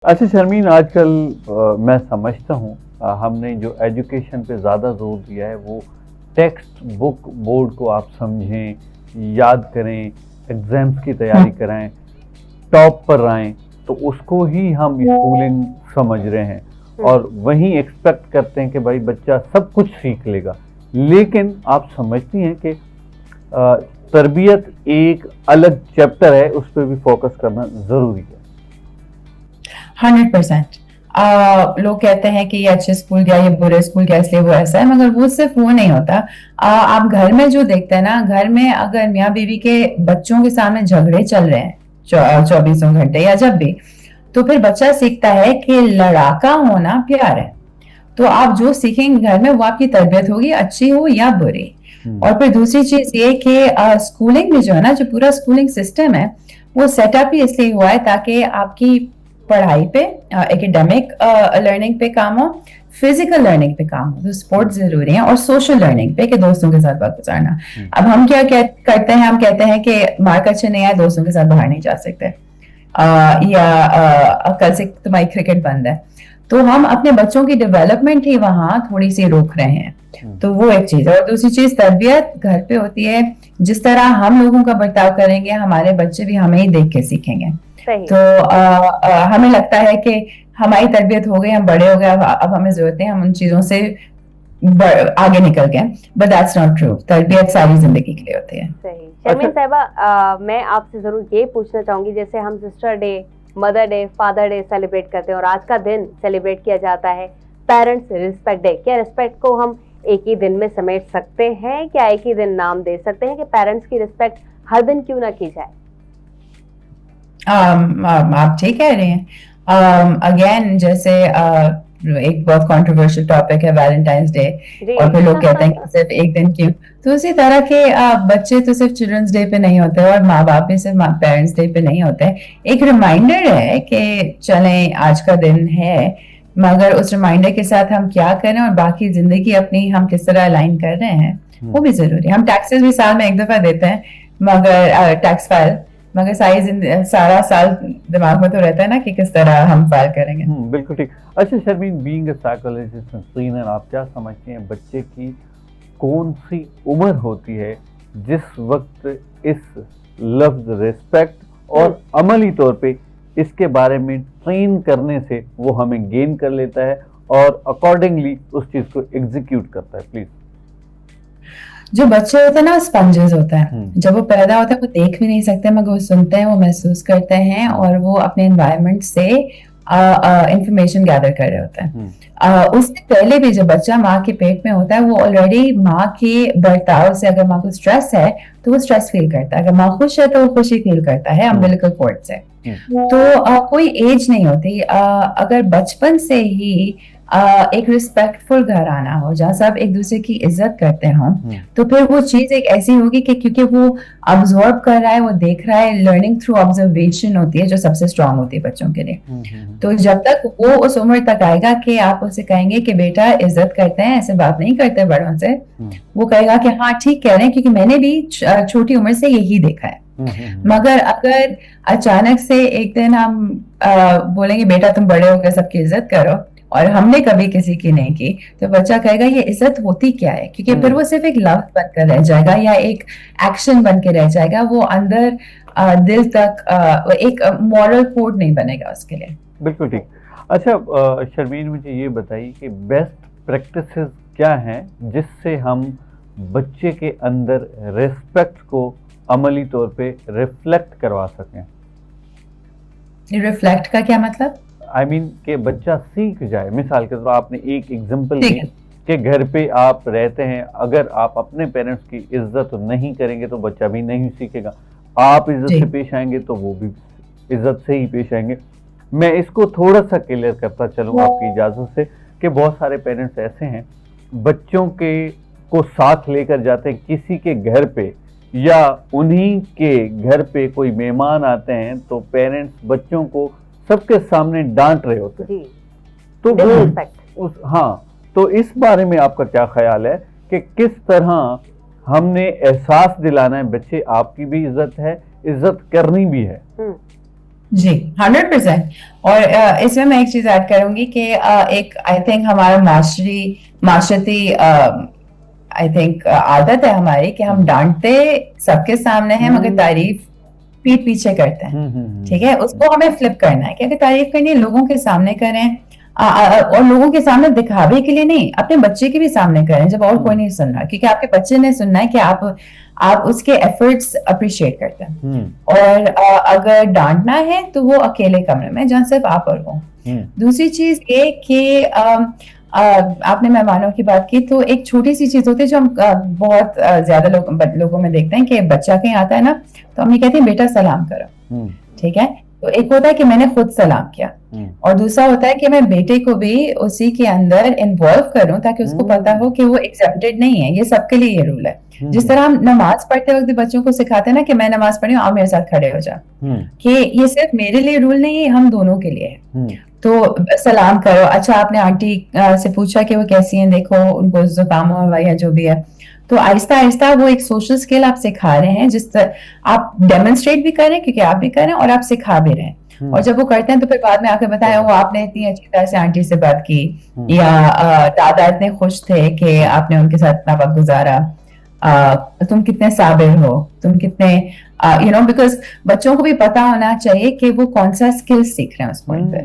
अच्छा शर्मीन, आजकल मैं समझता हूँ हमने जो एजुकेशन पे ज़्यादा जोर दिया है वो टेक्स्ट बुक बोर्ड को आप समझें, याद करें, एग्जाम्स की तैयारी हुँ, कराएं, टॉप पर आएं, तो उसको ही हम स्कूलिंग समझ रहे हैं हुँ, और वहीं एक्सपेक्ट करते हैं कि भाई बच्चा सब कुछ सीख लेगा। लेकिन आप समझती हैं कि अ, तरबियत एक अलग चैप्टर है, उस पर भी फोकस करना ज़रूरी है। 100%। लोग कहते हैं कि ये अच्छे स्कूल गया, ये बुरे स्कूल गया इसलिए वो ऐसा है, मगर वो सिर्फ वो नहीं होता। आप घर में जो देखते हैं ना, घर में अगर मियाँ बीवी के बच्चों के सामने झगड़े चल रहे हैं 24 घंटे या जब भी, तो फिर बच्चा सीखता है कि लड़ाका होना प्यार है। तो आप जो सीखेंगे घर में वो आपकी तरबियत होगी, अच्छी हो या बुरी। और फिर दूसरी चीज ये कि स्कूलिंग में जो है ना, जो पूरा स्कूलिंग सिस्टम है, वो सेटअप ही इसलिए हुआ है ताकि आपकी पढ़ाई पे, एकेडमिक लर्निंग पे काम हो, फिजिकल लर्निंग पे काम हो, तो स्पोर्ट्स जरूरी है, और सोशल लर्निंग पे कि दोस्तों के साथ वक्त गुजारना। अब हम क्या करते हैं, हम कहते हैं कि मार्क अच्छे नहीं आए, दोस्तों के साथ बाहर नहीं जा सकते, या कल से तुम्हारी क्रिकेट बंद है। तो हम अपने बच्चों की डेवलपमेंट ही वहां थोड़ी सी रोक रहे हैं। तो वो एक चीज है, और दूसरी चीज तरबियत घर पे होती है। जिस तरह हम लोगों का बर्ताव करेंगे, हमारे बच्चे भी हमें ही देख के सीखेंगे। सही। तो हमें लगता है कि हमारी तरबियत हो गई, हम बड़े हो गए, अब हमें जरूरत है हम उन चीजों से आगे निकल गए, बट दैट्स नॉट ट्रू। तरबियत सारी जिंदगी के लिए होती है। सही। शर्मीन अच्छा। साहिबा, मैं आपसे ज़रूर ये पूछना चाहूँगी, जैसे हम sister day, mother day, father day celebrate करते हैं और आज का दिन सेलिब्रेट किया जाता है पेरेंट्स रिस्पेक्ट डे। क्या रिस्पेक्ट को हम एक ही दिन में समेट सकते हैं? क्या एक ही दिन नाम दे सकते हैं कि पेरेंट्स की रिस्पेक्ट हर दिन क्यों ना की जाए? आप ठीक कह रहे हैं। अगेन जैसे एक बहुत कंट्रोवर्शियल टॉपिक है वैलेंटाइंस डे, जी। और फिर लोग कहते हैं कि सिर्फ एक दिन क्यों। तो उसी तरह के बच्चे तो सिर्फ चिल्ड्रंस डे पे नहीं होते, और माँ बाप भी सिर्फ पेरेंट्स डे पे नहीं होते। एक रिमाइंडर है कि चलें आज का दिन है, मगर उस रिमाइंडर के साथ हम क्या करें और बाकी जिंदगी अपनी हम किस तरह अलाइन कर रहे हैं, वो भी जरूरी है। हम टैक्सेस भी साल में एक दफा देते हैं, मगर टैक्स फाइल, मगर सारा साल दिमाग में तो रहता है ना कि किस तरह हम फाइल करेंगे। बिल्कुल ठीक। अच्छा Sharmeen, being a psychologist and trainer, आप क्या समझते हैं बच्चे की कौन सी उम्र होती है जिस वक्त इस लफ्ज रिस्पेक्ट और अमली तौर पे इसके बारे में ट्रेन करने से वो हमें गेन कर लेता है और अकॉर्डिंगली उस चीज को एग्जीक्यूट करता है? प्लीज। जो बच्चे होते हैं ना, स्पंजेस होते हैं। जब वो पैदा होता है वो देख भी नहीं सकते, मगर वो सुनते हैं, वो महसूस करते हैं, और वो अपने एनवायरनमेंट से इंफॉर्मेशन गैदर कर रहे होते हैं। उससे पहले भी जब बच्चा माँ के पेट में होता है, वो ऑलरेडी माँ के बर्ताव से, अगर माँ को स्ट्रेस है तो वो स्ट्रेस फील करता है, अगर माँ खुश है तो वो खुशी फील करता है अम्बिलिकल कॉर्ड से। तो कोई एज नहीं होती। अगर बचपन से ही एक रिस्पेक्टफुल घर आना हो, जहाँ सब एक दूसरे की इज्जत करते हों, तो फिर वो चीज एक ऐसी होगी कि क्योंकि वो ऑब्जर्व कर रहा है, वो देख रहा है, लर्निंग थ्रू ऑब्जर्वेशन होती है जो सबसे स्ट्रांग होती है बच्चों के लिए। तो जब तक वो उस उम्र तक आएगा कि आप उसे कहेंगे कि बेटा इज्जत करते हैं, ऐसे बात नहीं करते बड़ों से, वो कहेगा कि हाँ ठीक कह रहे हैं, क्योंकि मैंने भी छोटी उम्र से यही देखा है। मगर अगर अचानक से एक दिन हम बोलेंगे बेटा तुम बड़े हो गए, सबकी इज्जत करो, और हमने कभी किसी की नहीं की, तो बच्चा कहेगा ये इज्जत होती क्या है, क्योंकि फिर वो सिर्फ एक लफ्ज बनकर रह जाएगा या एक एक्शन बन के रह जाएगा, वो अंदर दिल तक एक मॉरल कोड नहीं बनेगा उसके लिए। बिल्कुल ठीक। अच्छा शर्मीन, मुझे ये बताइए कि बेस्ट प्रैक्टिसेस क्या हैं जिससे हम बच्चे के अंदर रिस्पेक्ट को अमली तौर पे रिफ्लेक्ट करवा सकें? रिफ्लेक्ट का क्या मतलब? आई मीन कि बच्चा सीख जाए। मिसाल के तौर पर आपने एक एग्जांपल ठीक दी है। कि घर पे आप रहते हैं, अगर आप अपने पेरेंट्स की इज्जत नहीं करेंगे तो बच्चा भी नहीं सीखेगा। आप इज्जत जी। से पेश आएंगे तो वो भी इज्जत से ही पेश आएंगे। मैं इसको थोड़ा सा क्लियर करता चलूँ आपकी इजाजत से कि बहुत सारे पेरेंट्स ऐसे हैं, बच्चों के को साथ लेकर जाते हैं किसी के घर पे, या उन्हीं के घर पे कोई मेहमान आते हैं तो पेरेंट्स बच्चों को सबके सामने डांट रहे होते हैं। जी। तो वो डिसरिस्पेक्ट। हाँ, तो इस बारे में आपका क्या ख्याल है कि किस तरह हमने एहसास दिलाना है बच्चे आपकी भी इज्जत है, इज्जत करनी भी है? जी 100%। और इसमें मैं एक चीज ऐड करूंगी कि एक आई थिंक हमारा माशरती आई थिंक आदत है हमारी कि हम डांटते सबके सामने हैं मगर तारीफ पीठ पीछे करते हैं। ठीक है, उसको हमें फ्लिप करना है कि अगर तारीफ करनी है लोगों के सामने करें, और लोगों के सामने दिखावे के लिए नहीं, अपने बच्चे के भी सामने करें जब और कोई नहीं सुन रहा, क्योंकि आपके बच्चे ने सुनना है कि आप उसके एफर्ट्स अप्रिशिएट करते हैं। और अगर डांटना है तो वो अकेले कमरे में जहाँ सिर्फ आप और वो। दूसरी चीज ये कि आपने मेहमानों की बात की, तो एक छोटी सी चीज होती है जो हम बहुत ज्यादा लोगों में देखते हैं कि बच्चा कहीं आता है ना तो हम ये कहते हैं बेटा सलाम करो। ठीक है, तो एक होता है कि मैंने खुद सलाम किया, और दूसरा होता है कि मैं बेटे को भी उसी के अंदर इन्वॉल्व करूं ताकि उसको पता हो कि वो एक्सेप्टेड नहीं है, ये सबके लिए ये रूल है। जिस तरह हम नमाज पढ़ते वक्त बच्चों को सिखाते हैं ना कि मैं नमाज पढ़ी हूँ, आप मेरे साथ खड़े हो जाओ, कि ये सिर्फ मेरे लिए रूल नहीं है, हम दोनों के लिए है। तो सलाम करो, अच्छा आपने आंटी से पूछा कि वो कैसी हैं, देखो उनको जुकाम हुआ या जो भी है। तो आहिस्ता आहिस्ता वो एक सोशल स्किल आप सिखा रहे हैं, जिस तरह आप डेमोन्स्ट्रेट भी कर रहे हैं क्योंकि आप भी कर रहे हैं और आप सिखा भी रहे हैं। और जब वो करते हैं तो फिर बाद में आके बताया वो आपने इतनी अच्छी तरह से आंटी से बात की, या दादा इतने खुश थे कि आपने उनके साथ इतना वक्त गुजारा, तुम कितने साबिर हो, तुम कितने बिकॉज बच्चों को भी पता होना चाहिए कि वो कौन सा स्किल सीख रहे हैं उस पॉइंट पे।